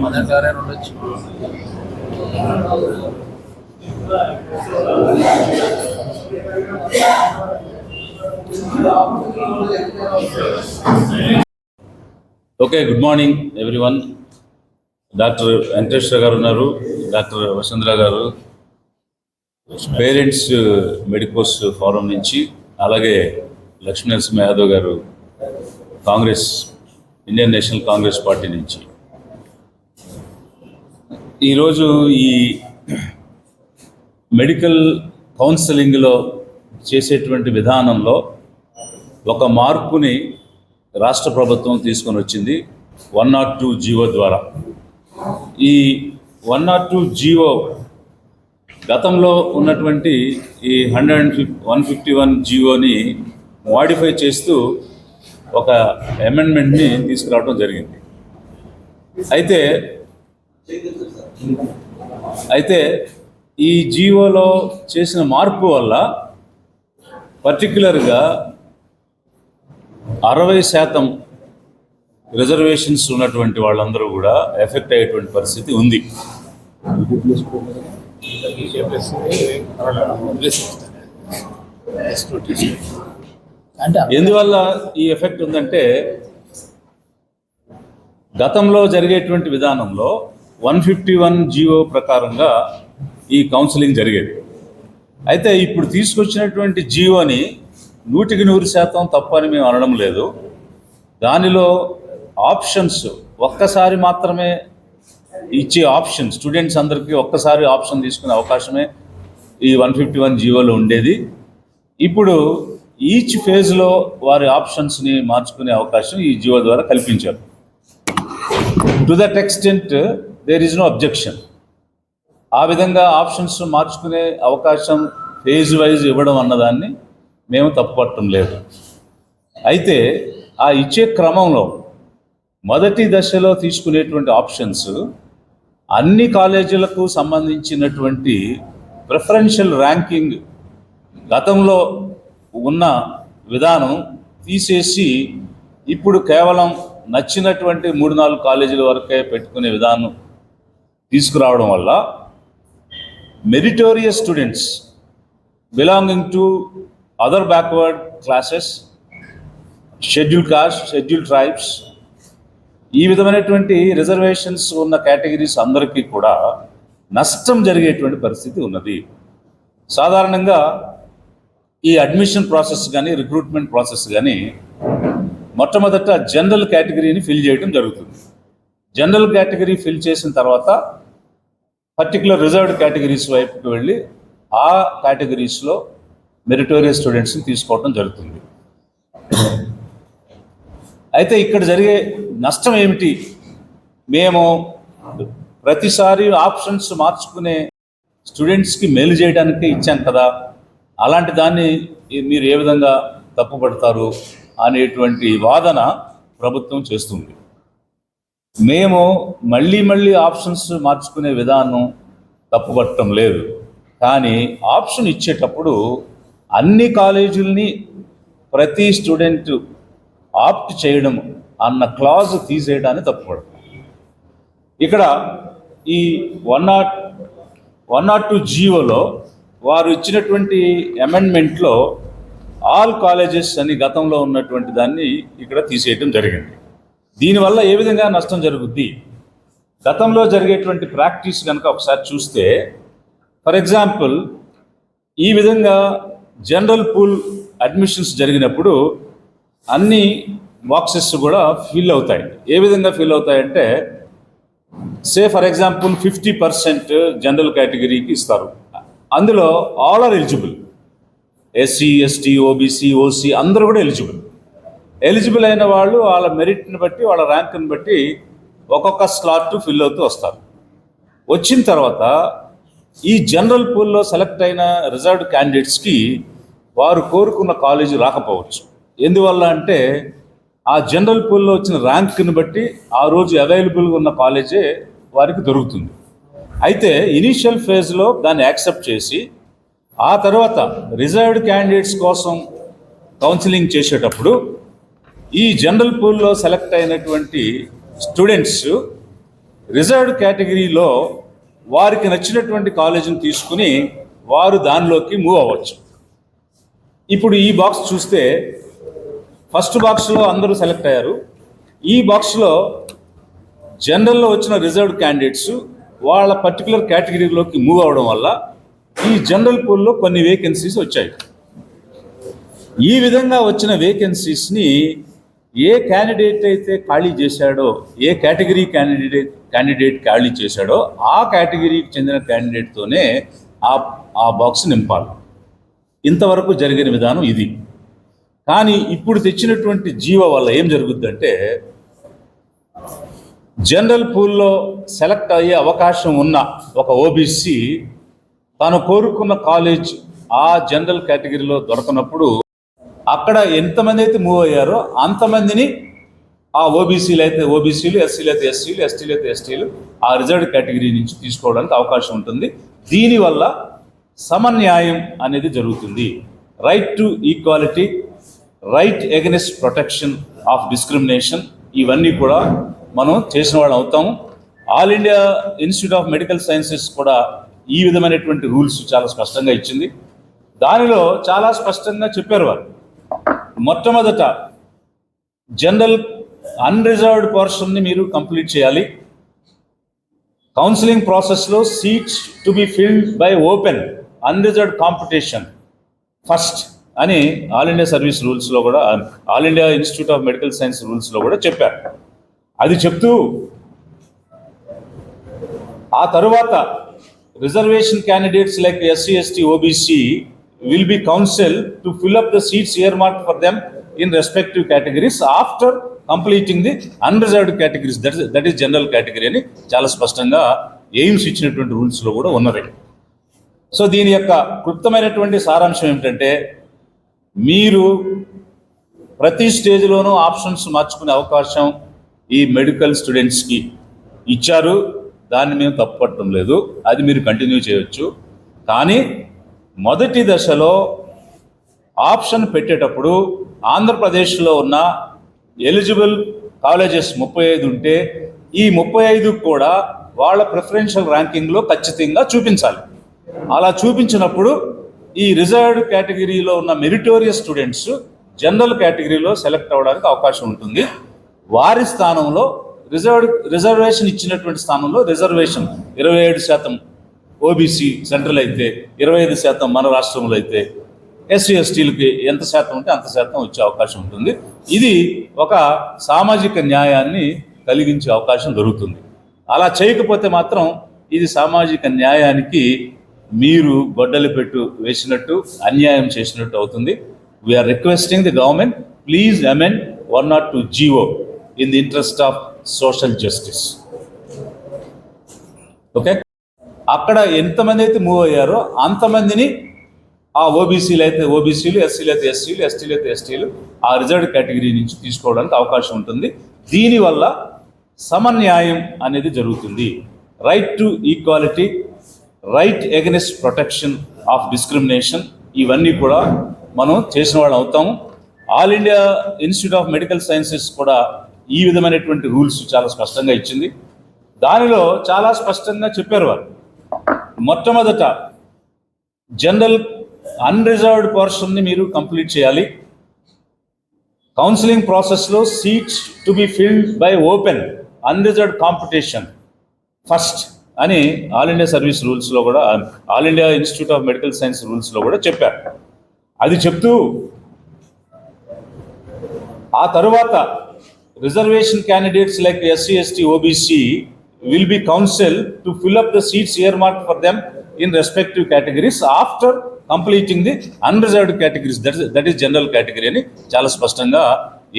మొదటి ఎవరైనా ఉండొచ్చు. Okay, good morning everyone. Doctor Venkateswara గారు ఉన్నారు, డాక్టర్ వసుంధర గారు పేరెంట్స్ మెడికోస్ ఫోరం నుంచి, అలాగే లక్ష్మీ నరసింహ యాదవ్ గారు Congress, Indian national Congress party నుంచి. ఈరోజు ఈ మెడికల్ కౌన్సిలింగ్లో చేసేటువంటి విధానంలో ఒక మార్పుని రాష్ట్ర ప్రభుత్వం తీసుకొని వచ్చింది 102 జీవో ద్వారా. ఈ 102 జీవో గతంలో ఉన్నటువంటి ఈ 151 జీవోని మోడిఫై చేస్తూ ఒక అమెండ్మెంట్ని తీసుకురావడం జరిగింది. అయితే ఈ జీవోలో చేసిన మార్పు వల్ల పర్టిక్యులర్గా 60% రిజర్వేషన్స్ ఉన్నటువంటి వాళ్ళందరూ కూడా ఎఫెక్ట్ అయ్యేటువంటి పరిస్థితి ఉంది. ఎందువల్ల ఈ ఎఫెక్ట్ ఉందంటే, గతంలో జరిగేటువంటి విధానంలో 151 జీవో ప్రకారంగా ఈ కౌన్సిలింగ్ జరిగేది. అయితే ఇప్పుడు తీసుకొచ్చినటువంటి జీవోని 100% తప్పు అని మేము అనడం లేదు. దానిలో ఆప్షన్స్ ఒక్కసారి మాత్రమే ఇచ్చే ఆప్షన్, స్టూడెంట్స్ అందరికీ ఒక్కసారి ఆప్షన్ తీసుకునే అవకాశమే ఈ 151 జీవోలో ఉండేది. ఇప్పుడు ఈచ్ ఫేజ్లో వారి ఆప్షన్స్ని మార్చుకునే అవకాశం ఈ జీవో ద్వారా కల్పించారు. To that extent there is no objection. ఆ విధంగా ఆప్షన్స్ మార్చుకునే అవకాశం ఫేజ్ వైజ్ ఇవ్వడం అన్నదాన్ని మేము తప్పుపట్టడం లేదు. అయితే ఆ ఇచ్చే క్రమంలో మొదటి దశలో తీసుకునేటువంటి ఆప్షన్స్ అన్ని కాలేజీలకు సంబంధించినటువంటి ప్రిఫరెన్షియల్ ర్యాంకింగ్ గతంలో ఉన్న విధానం తీసేసి ఇప్పుడు కేవలం నచ్చినటువంటి 3-4 కాలేజీల వరకే పెట్టుకునే విధానం తీసుకురావడం వల్ల meritorious students belonging to other backward classes, schedule caste, schedule tribes, ఈ విధమైనటువంటి రిజర్వేషన్స్ ఉన్న కేటగిరీస్ అందరికీ కూడా నష్టం జరిగేటువంటి పరిస్థితి ఉన్నది. సాధారణంగా ఈ అడ్మిషన్ ప్రాసెస్ కానీ, రిక్రూట్మెంట్ ప్రాసెస్ కానీ మొట్టమొదట జనరల్ కేటగిరీని ఫిల్ చేయడం జరుగుతుంది. జనరల్ కేటగిరీ ఫిల్ చేసిన తర్వాత పర్టికులర్ రిజర్వ్డ్ కేటగిరీస్ వైపుకి వెళ్ళి ఆ కేటగిరీస్లో మెరిటోరియస్ స్టూడెంట్స్ని తీసుకోవడం జరుగుతుంది. అయితే ఇక్కడ జరిగే నష్టం ఏమిటి? మేము ప్రతిసారి ఆప్షన్స్ మార్చుకునే స్టూడెంట్స్కి మేలు చేయడానికే ఇచ్చాం కదా, అలాంటి దాన్ని మీరు ఏ విధంగా తప్పుపడతారు అనేటువంటి వాదన ప్రభుత్వం చేస్తుంది. మేము మళ్ళీ ఆప్షన్స్ మార్చుకునే విధానం తప్పుపట్టడం లేదు, కానీ ఆప్షన్ ఇచ్చేటప్పుడు అన్ని కాలేజీలని ప్రతి స్టూడెంట్ ఆప్ట్ చేయడం అన్న క్లాజ్ తీసేయడాన్ని తప్పుపడతాం. ఇక్కడ ఈ 102 జీవోలో వారు ఇచ్చినటువంటి అమెండ్మెంట్లో ఆల్ కాలేజెస్ అని గతంలో ఉన్నటువంటి దాన్ని ఇక్కడ తీసేయడం జరిగింది. దీనివల్ల ఏ విధంగా నష్టం జరుగుద్ది? గతంలో జరిగేటువంటి ప్రాక్టీస్ కనుక ఒకసారి చూస్తే, ఫర్ ఎగ్జాంపుల్ ఈ విధంగా జనరల్ పూల్ అడ్మిషన్స్ జరిగినప్పుడు అన్ని బాక్సెస్ కూడా ఫిల్ అవుతాయి. ఏ విధంగా ఫిల్ అవుతాయంటే, సే ఫర్ ఎగ్జాంపుల్ 50% జనరల్ కేటగిరీకి ఇస్తారు. అందులో all are eligible, SC, ST, OBC, OC అందరూ కూడా ఎలిజిబుల్ అయిన వాళ్ళు వాళ్ళ మెరిట్ని బట్టి, వాళ్ళ ర్యాంక్ని బట్టి ఒక్కొక్క స్లాట్ ఫిల్ అవుతూ వస్తారు. వచ్చిన తర్వాత ఈ జనరల్ పూల్లో సెలెక్ట్ అయిన రిజర్వ్డ్ క్యాండిడేట్స్కి వారు కోరుకున్న కాలేజీ రాకపోవచ్చు. ఎందువల్ల అంటే ఆ జనరల్ పూల్లో వచ్చిన ర్యాంక్ని బట్టి ఆ రోజు అవైలబుల్గా ఉన్న కాలేజే వారికి దొరుకుతుంది. అయితే ఇనీషియల్ ఫేజ్లో దాన్ని యాక్సెప్ట్ చేసి ఆ తర్వాత రిజర్వ్డ్ క్యాండిడేట్స్ కోసం కౌన్సిలింగ్ చేసేటప్పుడు ఈ జనరల్ పూల్లో సెలెక్ట్ అయినటువంటి స్టూడెంట్స్ రిజర్వ్డ్ కేటగిరీలో వారికి నచ్చినటువంటి కాలేజీని తీసుకుని వారు దానిలోకి మూవ్ అవ్వచ్చు. ఇప్పుడు ఈ బాక్స్ చూస్తే ఫస్ట్ బాక్స్లో అందరూ సెలెక్ట్ అయ్యారు. ఈ బాక్స్లో జనరల్లో వచ్చిన రిజర్వ్డ్ క్యాండిడేట్స్ వాళ్ళ పర్టికులర్ కేటగిరీలోకి మూవ్ అవ్వడం వల్ల ఈ జనరల్ పూల్లో కొన్ని వేకెన్సీస్ వచ్చాయి. ఈ విధంగా వచ్చిన వేకెన్సీస్ని ఏ క్యాండిడేట్ అయితే ఖాళీ చేశాడో, ఏ కేటగిరీ క్యాండిడేట్ ఖాళీ చేశాడో ఆ కేటగిరీకి చెందిన క్యాండిడేట్తోనే ఆ బాక్స్ నింపాలి. ఇంతవరకు జరిగిన విధానం ఇది. కానీ ఇప్పుడు తెచ్చినటువంటి జీవో వల్ల ఏం జరుగుద్దంటే, జనరల్ పూల్లో సెలెక్ట్ అయ్యే అవకాశం ఉన్న ఒక ఓబీసీ తాను కోరుకున్న కాలేజ్ ఆ జనరల్ కేటగిరీలో దొరకనప్పుడు అక్కడ ఎంతమంది అయితే మూవ్ అయ్యారో అంతమందిని ఆ ఓబీసీలు అయితే ఓబీసీలు, ఎస్సీలు అయితే ఎస్సీలు, ఎస్టీలు అయితే ఎస్టీలు ఆ రిజర్వ్డ్ కేటగిరీ నుంచి తీసుకోవడానికి అవకాశం ఉంటుంది. దీనివల్ల సమన్యాయం అనేది జరుగుతుంది. Right to equality, right against protection of discrimination, ఇవన్నీ కూడా మనం చేసిన వాళ్ళు అవుతాము. All India institute of medical sciences కూడా ఈ విధమైనటువంటి రూల్స్ చాలా స్పష్టంగా ఇచ్చింది. దానిలో చాలా స్పష్టంగా చెప్పారు వారు. మొట్టమొదట జనరల్ అన్రిజర్వ్డ్ పోర్షన్ని మీరు కంప్లీట్ చేయాలి. కౌన్సిలింగ్ ప్రాసెస్లో seats to be filled by open unreserved competition first అని ఆల్ ఇండియా సర్వీస్ రూల్స్లో కూడా, all India institute of medical science రూల్స్లో కూడా చెప్పారు. అది చెప్తూ ఆ తరువాత reservation candidates like SC, ST, OBC will be counseled to fill up the seats earmarked for them in respective categories after completing the unreserved categories, that is general category అని చాలా స్పష్టంగా ఎయిమ్స్ ఇచ్చినటువంటి రూల్స్లో కూడా ఉన్నది. సో దీని యొక్క క్లుప్తమైనటువంటి సారాంశం ఏమిటంటే, మీరు ప్రతి స్టేజ్లోనూ ఆప్షన్స్ మార్చుకునే అవకాశం ఈ మెడికల్ స్టూడెంట్స్కి ఇచ్చారు. దాన్ని మేము తప్పుపట్టడం లేదు, అది మీరు కంటిన్యూ చేయవచ్చు. కానీ మొదటి దశలో ఆప్షన్ పెట్టేటప్పుడు ఆంధ్రప్రదేశ్లో ఉన్న ఎలిజిబుల్ కాలేజెస్ 35 ఉంటే ఈ 35 కూడా వాళ్ళ ప్రిఫరెన్షియల్ ర్యాంకింగ్లో ఖచ్చితంగా చూపించాలి. అలా చూపించినప్పుడు ఈ రిజర్వ్డ్ కేటగిరీలో ఉన్న మెరిటోరియస్ స్టూడెంట్స్ జనరల్ కేటగిరీలో సెలెక్ట్ అవ్వడానికి అవకాశం ఉంటుంది. వారి స్థానంలో రిజర్వేషన్ ఇచ్చినటువంటి స్థానంలో రిజర్వేషన్ 27% ఓబీసీ సెంట్రల్ అయితే, 25% మన రాష్ట్రంలో అయితే, ఎస్సీ ఎస్టీలకి ఎంత శాతం ఉంటే అంత శాతం వచ్చే అవకాశం ఉంటుంది. ఇది ఒక సామాజిక న్యాయాన్ని కలిగించే అవకాశం దొరుకుతుంది. అలా చేయకపోతే మాత్రం ఇది సామాజిక న్యాయానికి మీరు గొడ్డలి పెట్టు వేసినట్టు, అన్యాయం చేసినట్టు అవుతుంది. We are requesting the government, please amend 102 GO in the interest of social justice. Okay, అక్కడ ఎంతమంది అయితే మూవ్ అయ్యారో అంతమందిని ఆ ఓబీసీలు అయితే ఓబీసీలు, ఎస్సీలు అయితే ఎస్సీలు, ఎస్టీలు అయితే ఎస్టీలు ఆ రిజర్వ్డ్ కేటగిరీ నుంచి తీసుకోవడానికి అవకాశం ఉంటుంది. దీనివల్ల సమన్యాయం అనేది జరుగుతుంది. Right to equality, right against protection of discrimination, ఇవన్నీ కూడా మనం చేసిన వాళ్ళు అవుతాము. All India institute of medical sciences కూడా ఈ విధమైనటువంటి రూల్స్ చాలా స్పష్టంగా ఇచ్చింది. దానిలో చాలా స్పష్టంగా చెప్పారు వారు. మొట్టమొదట జనరల్ అన్రిజర్వ్డ్ పోర్షన్ని మీరు కంప్లీట్ చేయాలి. కౌన్సిలింగ్ ప్రాసెస్లో seats to be filled by open unreserved competition first అని ఆల్ ఇండియా సర్వీస్ రూల్స్లో కూడా, all India institute of medical science రూల్స్లో కూడా చెప్పారు. అది చెప్తూ ఆ తరువాత reservation candidates like SC, ST, OBC will be counseled to fill up the seats earmarked for them in respective categories after completing the unreserved categories, that is general category అని చాలా స్పష్టంగా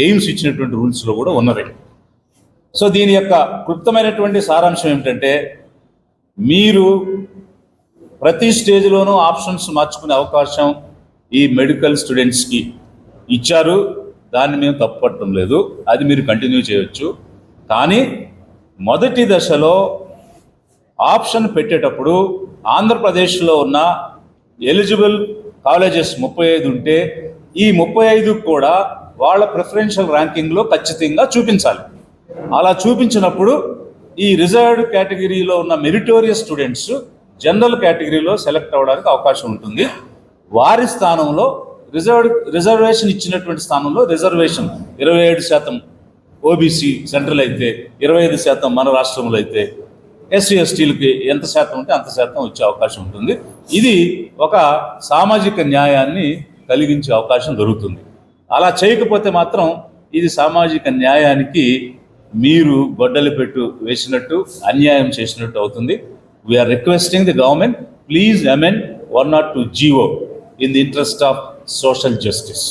ఎయిమ్స్ ఇచ్చినటువంటి రూల్స్లో కూడా ఉన్నది. సో దీని యొక్క క్లుప్తమైనటువంటి సారాంశం ఏమిటంటే, మీరు ప్రతి స్టేజ్లోనూ ఆప్షన్స్ మార్చుకునే అవకాశం ఈ మెడికల్ స్టూడెంట్స్కి ఇచ్చారు. దాన్ని మేము తప్పుపట్టడం లేదు, అది మీరు కంటిన్యూ చేయవచ్చు. కానీ మొదటి దశలో ఆప్షన్ పెట్టేటప్పుడు ఆంధ్రప్రదేశ్లో ఉన్న ఎలిజిబుల్ కాలేజెస్ 35 ఉంటే ఈ 35 కూడా వాళ్ళ ప్రిఫరెన్షియల్ ర్యాంకింగ్లో ఖచ్చితంగా చూపించాలి. అలా చూపించినప్పుడు ఈ రిజర్వ్డ్ కేటగిరీలో ఉన్న మెరిటోరియస్ స్టూడెంట్స్ జనరల్ కేటగిరీలో సెలెక్ట్ అవ్వడానికి అవకాశం ఉంటుంది. వారి స్థానంలో రిజర్వేషన్ ఇచ్చినటువంటి స్థానంలో రిజర్వేషన్ 27% ఓబీసీ సెంట్రల్ అయితే, 25% మన రాష్ట్రంలో అయితే, ఎస్సీ ఎస్టీలకి ఎంత శాతం ఉంటే అంత శాతం వచ్చే అవకాశం ఉంటుంది. ఇది ఒక సామాజిక న్యాయాన్ని కలిగించే అవకాశం దొరుకుతుంది. అలా చేయకపోతే మాత్రం ఇది సామాజిక న్యాయానికి మీరు గొడ్డలి పెట్టు వేసినట్టు, అన్యాయం చేసినట్టు అవుతుంది. We are requesting the government, please amend 102 GO in the interest of social justice.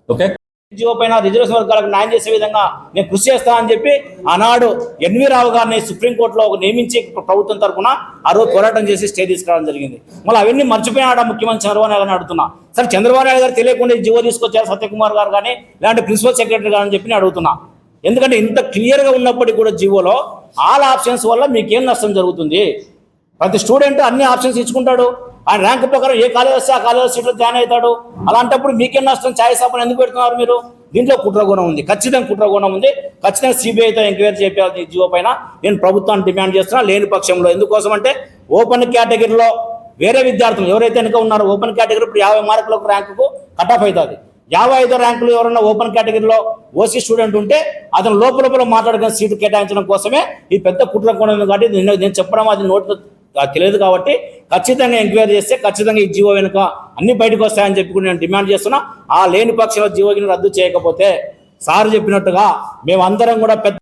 Okay? GO పైన రిజర్వేషన్ వర్గాలకు న్యాయం చేసే విధంగా నేను కృషి చేస్తానని చెప్పి ఆనాడు ఎన్వి రావు గారిని సుప్రీంకోర్టులో నియమించి ప్రభుత్వం తరఫున ఆ రోజు పోరాటం చేసి స్టే తీసుకురావడం జరిగింది. మళ్ళీ అవన్నీ మర్చిపోయినాడు ముఖ్యమంత్రి చంద్రబాబు నాయుడు గారిని అడుగుతున్నా. సరే, చంద్రబాబు నాయుడు గారు తెలియకుండా జీవో తీసుకొచ్చారు సత్యకుమార్ గారు కానీ, లేదంటే ప్రిన్సిపల్ సెక్రటరీ గారు అని చెప్పి నేను అడుగుతున్నా. ఎందుకంటే ఇంత క్లియర్గా ఉన్నప్పటికీ కూడా జీవోలో ఆల్ ఆప్షన్స్ వల్ల మీకేం నష్టం జరుగుతుంది? ప్రతి స్టూడెంట్ అన్ని ఆప్షన్స్ ఇచ్చుకుంటాడు. ఆయన ర్యాంక్ ప్రకారం ఏ కాలేజ్ వస్తే ఆ కాలేజ్ సీట్లో జాయిన్ అవుతాడు. అలాంటప్పుడు మీకేం నష్టం? ఛాయిస్ ఆపని ఎందుకు పెడుతున్నారు మీరు? దీంట్లో కుట్రగుణం ఉంది, ఖచ్చితంగా కుట్రగుణం ఉంది. ఖచ్చితంగా సిబిఐతో ఎంక్వైరీ చేయాలి జీవో పైన నేను ప్రభుత్వాన్ని డిమాండ్ చేస్తున్నా. లేని పక్షంలో ఎందుకోసం అంటే ఓపెన్ కేటగిరీలో వేరే విద్యార్థులు ఎవరైతే వెనుక ఉన్నారో ఓపెన్ కేటగిరీ ఇప్పుడు 50 మార్కులకు ర్యాంకుకు కట్ ఆఫ్ అవుతుంది. 55 ర్యాంకులు ఎవరన్నా ఓపెన్ కేటగిరీలో ఓసీ స్టూడెంట్ ఉంటే అతను లోపల మాట్లాడుకున్న సీటు కేటాయించడం కోసమే ఈ పెద్ద కుట్రగుణం ఉంది. కాబట్టి నేను చెప్పడం అది నోటితో తెలియదు. కాబట్టి ఖచ్చితంగా ఎంక్వైరీ చేస్తే ఖచ్చితంగా ఈ జీవో వెనుక అన్ని బయటకు వస్తాయని చెప్పి కూడా నేను డిమాండ్ చేస్తున్నా. ఆ లేని పక్షంలో జీవోని రద్దు చేయకపోతే సార్ చెప్పినట్టుగా మేమందరం కూడా పెద్ద